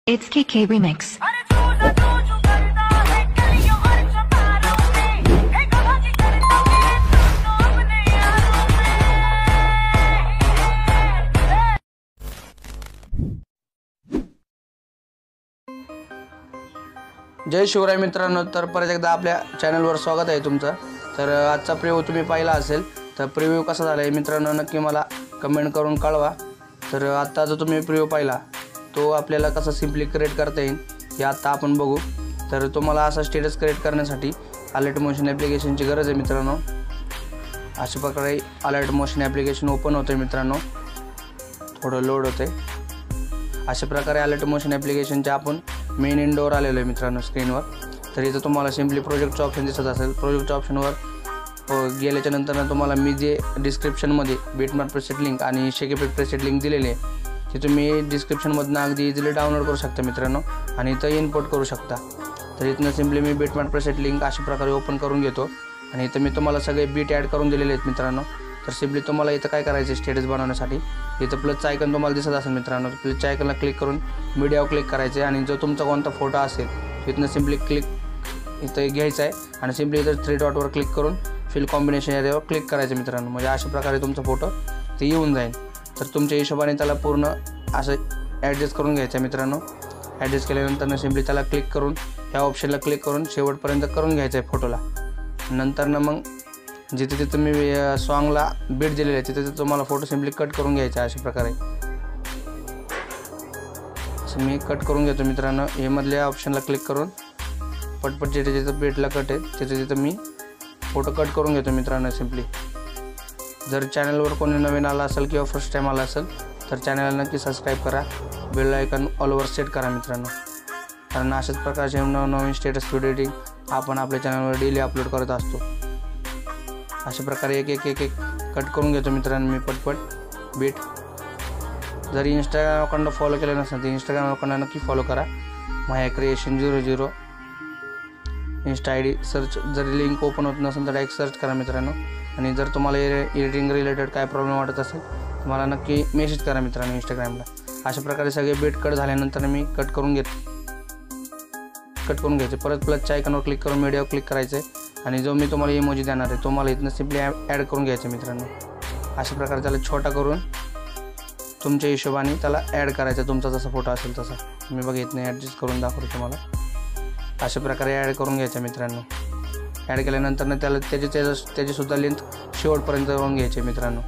It's KK Remix. जय शिवराय मित्रांनो, तर परत एकदा आपल्या चॅनलवर स्वागत आहे तुमचं। तर आजचा प्रिव्ह्यू तुम्ही पाहिला असेल, तर प्रिव्ह्यू कसा झाला आहे मित्रांनो नक्की मला कमेंट करून कळवा। तर आता जो तुम्ही प्रिव्ह्यू पाहिला तो आपल्याला कसा सिंपली क्रिएट करता येईल हे आता आपण बघू। तर तुम्हाला असा स्टेटस क्रिएट करण्यासाठी अलर्ट मोशन ॲप्लिकेशनची गरज आहे मित्रांनो। अशा प्रकारे अलर्ट मोशन ॲप्लिकेशन ओपन होते मित्रांनो, थोडं लोड होते। अशा प्रकारे अलर्ट मोशन ॲप्लिकेशनच्या आपण मेन विंडोवर आलेलो आहे मित्रांनो स्क्रीनवर। तर इथं तुम्हाला सिंपली प्रोजेक्टचं ऑप्शन दिसत असेल। प्रोजेक्टच्या ऑप्शनवर गेल्याच्या नंतर तुम्हाला मी जे डिस्क्रिप्शनमध्ये बिटमॅप प्रेसेट लिंक आणि शेकेपेट प्रेसेट लिंक दिलेली आहे ती तुम्ही डिस्क्रिप्शनमधून अगदी इझिली डाउनलोड करू शकता मित्रांनो आणि इथं इम्पोर्ट करू शकता। तर इथनं सिंपली मी बिटमॅप प्रेसेट लिंक अशा प्रकारे ओपन करून घेतो आणि इथं मी तुम्हाला सगळे बीट ॲड करून दिलेले आहेत मित्रांनो। तर सिंपली तुम्हाला इथं काय करायचं स्टेटस बनवण्यासाठी इथं प्लसचा आयकॉन तुम्हाला दिसत असेल मित्रांनो, प्लसच्या आयकॉनला क्लिक करून मीडियावर क्लिक करायचे आणि जो तुमचा कोणता फोटो असेल तिथनं सिंपली क्लिक इथं घ्यायचा आहे आणि सिंपली इथं 3 डॉटवर क्लिक करून फिल कॉम्बिनेशन एरियावर क्लिक करायचं मित्रांनो। म्हणजे अशा प्रकारे तुमचा फोटो ते येऊन जाईल। तर तुमच्या हिशोबाने त्याला पूर्ण असं ॲडजस्ट करून घ्यायचं मित्रांनो। ॲडजस्ट केल्यानंतर सिंपली त्याला क्लिक करून ह्या ऑप्शनला क्लिक करून शेवटपर्यंत करून घ्यायचं आहे फोटोला। नंतर मग जिथे तिथे मी सॉन्गला बीट दिलेले आहे तिथे तुम्हाला फोटो सिंपली कट करून घ्यायचा अशा प्रकारे। मी कट करून घेतो मित्रांनो। हे मधल्या ऑप्शनला क्लिक करून पटपट जिथे जिथं बीटला कट आहे तिथे तिथं मी फोटो कट करून घेतो मित्रांनो सिंपली। जर चॅनलवर कोणी नवीन आला असेल किंवा फर्स्ट टाईम आला असेल तर चॅनलला नक्की सबस्क्राईब करा, bell icon all over set करा मित्रांनो, कारण अशाच प्रकारचे नवनवीन स्टेटस व्हिडिओ एडिटिंग आपण आपल्या चॅनलवर डेली अपलोड करत असतो। अशा प्रकारे एक एक एक एक कट करून घेतो मित्रांनो मी पटपट बीट। जर इंस्टाग्राम अकाउंट फॉलो केलं नसेल तर इंस्टाग्राम अकाउंट नक्की फॉलो करा, माया क्रिएशन 00 इंस्टा ID सर्च। जर लिंक ओपन होत नसेल तर डायरेक्ट सर्च करा मित्रांनो। आणि जर तुम्हाला एडिटिंग रिलेटेड काय प्रॉब्लेम वाटत असेल तुम्हाला नक्की मेसेज करा मित्रांनो इंस्टाग्रामला। अशा प्रकारे सगळे बीट कट झाल्यानंतर मी कट करून घ्यायचे। परत प्लसच्या आयकॉनवर क्लिक करून मीडियावर क्लिक करायचं आहे आणि जो मी तुम्हाला इमोजी देणार आहे तो मला इथनं सिंपली ॲड करून घ्यायचं मित्रांनो। अशा प्रकारे त्याला छोटा करून तुमच्या हिशोबाने त्याला ॲड करायचं, तुमचा जसा फोटो असेल तसा। मी बघा इथनं ॲडजस्ट करून दाखवतो तुम्हाला। अशा प्रकारे ॲड करून घ्यायचं मित्रांनो। ॲड केल्यानंतर त्याला त्याचीसुद्धा लेंथ शेवटपर्यंत करून घ्यायचे मित्रांनो।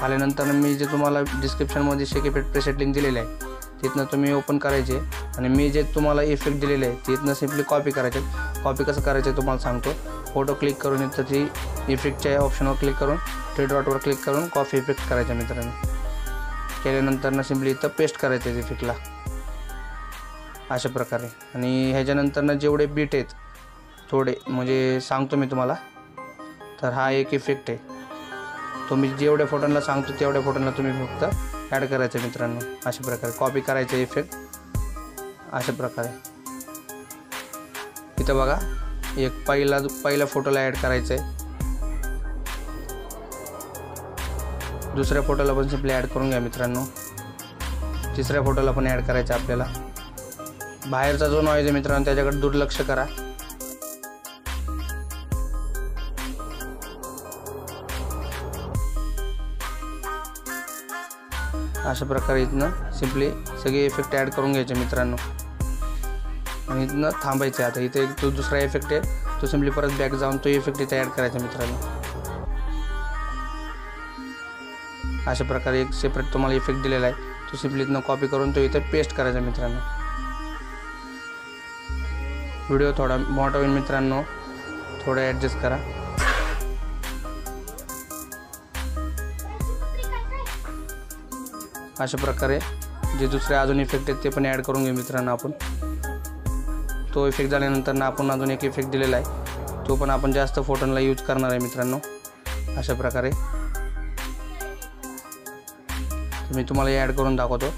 आल्यानंतर मी जे तुम्हाला डिस्क्रिप्शनमध्ये शेकेपेट प्रेसेट लिंक दिलेले आहे तिथनं तुम्ही ओपन करायचे आणि मी जे तुम्हाला इफेक्ट दिलेले आहे तिथनं सिंपली कॉपी करायचे। कॉपी कसं करायचं तुम्हाला सांगतो। फोटो क्लिक करून इथं ती इफेक्टच्या ऑप्शनवर क्लिक करून 3 डॉटवर क्लिक करून कॉपी इफेक्ट करायचा मित्रांनो। केल्यानंतर सिंपली इथं पेस्ट करायचं इफेक्टला अशा प्रकारे। आणि ह्याच्यानंतर जेवढे बीट आहेत थोडे म्हणजे सांगतो मी तुम्हाला। तर हा एक इफेक्ट आहे, तो मी जेवढ्या फोटोंना सांगतो तेवढ्या फोटोंना तुम्ही फक्त ॲड करायचं मित्रांनो। अशा प्रकारे कॉपी करायचं इफेक्ट अशा प्रकारे। इथं बघा एक पहिल्या फोटोला ॲड करायचं आहे, दुसऱ्या फोटोला पण सिंपली ॲड करून घ्या मित्रांनो, तिसऱ्या फोटोला पण ॲड करायचं आपल्याला। बाहेरचा जो नॉईज आहे मित्रांनो त्याच्याकडे दुर्लक्ष करा। अशा प्रकारे इथनं सिंपली सगळे इफेक्ट ॲड करून घ्यायचे मित्रांनो आणि इथनं थांबायचे। आता इथे एक दुसरा इफेक्ट आहे तो सिंपली परत बॅक जाऊन तो इफेक्ट इथे ॲड करायचा मित्रांनो। अशा प्रकारे एक सेपरेट तुम्हाला इफेक्ट दिलेला आहे तो सिंपली इथनं कॉपी करून तो इथे पेस्ट करायचा मित्रांनो। व्हिडिओ थोडा मोठा होईल मित्रांनो, थोडं ॲडजस्ट करा। अशा प्रकारे जे दुसरे अजून इफेक्ट आहेत ते पण ॲड करून घेऊ मित्रांनो आपण। तो इफेक्ट झाल्यानंतर आपण अजून एक इफेक्ट दिलेला आहे तो पण आपण जास्त फोटोंना यूज करणार आहे मित्रांनो। अशा प्रकारे मी तुम्हाला ॲड करून दाखवतो।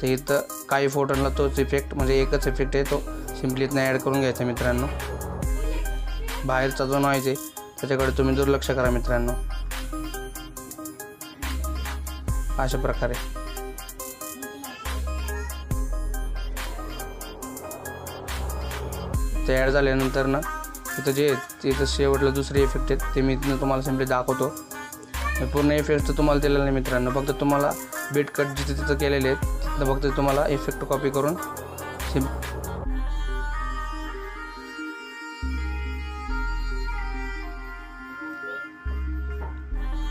तर इथं काही फोटोंना तोच इफेक्ट म्हणजे एकच इफेक्ट आहे तो सिंपली इथनं ॲड करून घ्यायचा मित्रांनो। बाहेरचा जो नॉईज आहे त्याच्याकडे तुम्ही दुर्लक्ष करा मित्रांनो अशा प्रकारे। ते ॲड झाल्यानंतर ना इथं जे इथं शेवटला दुसरे इफेक्ट आहेत ते मी इथनं तुम्हाला सिम्पली दाखवतो. पूर्ण इफेक्ट तर तुम्हाला दिलेलं नाही मित्रांनो, फक्त तुम्हाला बीट कट जिथे तिथं केलेले आहेत तिथं फक्त तुम्हाला इफेक्ट कॉपी करून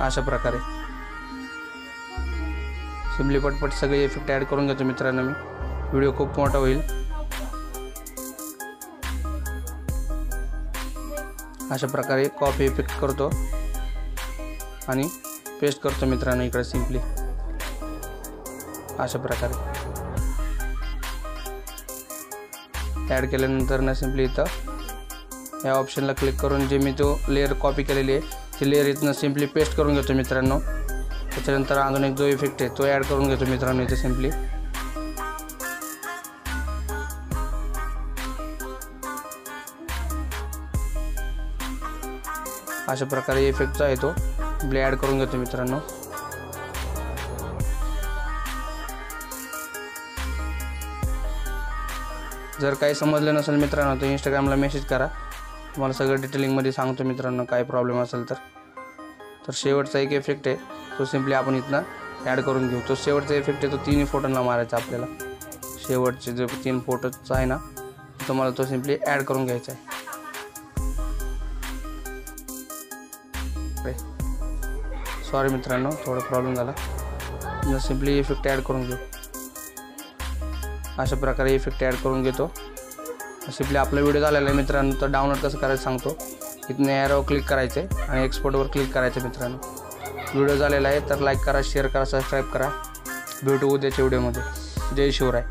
अशा प्रकारे सिम्पली पटपट सगळे इफेक्ट ॲड करून घेतो मित्रांनो. मी व्हिडिओ खूप मोठा होईल. अशा प्रकारे कॉपी इफेक्ट करतो आणि पेस्ट करतो मित्रांनो इकडे सिम्पली अशा प्रकारे ॲड केल्यानंतर ना सिम्पली इथं या ऑप्शनला क्लिक करून जे मी तो लेअर कॉपी केलेली आहे ती लेअर इथनं सिम्पली पेस्ट करून घेतो मित्रांनो. त्याच्यानंतर अजून एक जो इफेक्ट आहे तो ॲड करून घेतो मित्रांनो इथे सिम्पली अशा प्रकारे इफेक्ट जो आहे तो ॲड करून घेतो मित्रांनो. जर काही समजलं नसेल मित्रांनो तर इंस्टाग्रामला मेसेज करा, तुम्हाला सगळं डिटेलिंगमध्ये सांगतो मित्रांनो. काय प्रॉब्लेम असेल तर शेवटचा एक इफेक्ट आहे तो सिम्पली आपण इथनं ॲड करून घेऊ. तो शेवटचा इफेक्ट आहे तो 3 फोटोंना मारायचा आपल्याला. शेवटचे जो 3 फोटोचा आहे ना तुम्हाला तो सिम्पली ॲड करून घ्यायचा आहे. सॉरी मित्रांनो थोडा प्रॉब्लेम झाला. सिम्पली इफेक्ट ॲड करून घेऊ. अशा प्रकारे इफेक्ट ॲड करून घेतो. सिम्पली आपला व्हिडिओ झालेला आहे मित्रांनो. तर डाउनलोड कसं करायचं सांगतो. इथनं ॲरो क्लिक करायचं आहे आणि एक्सपोर्टवर क्लिक करायचं मित्रांनो. व्हिडिओ झालेला आहे तर लाईक करा, शेअर करा, सबस्क्राईब करा. भेटू उद्याच्या व्हिडिओमध्ये. जय शिवराय.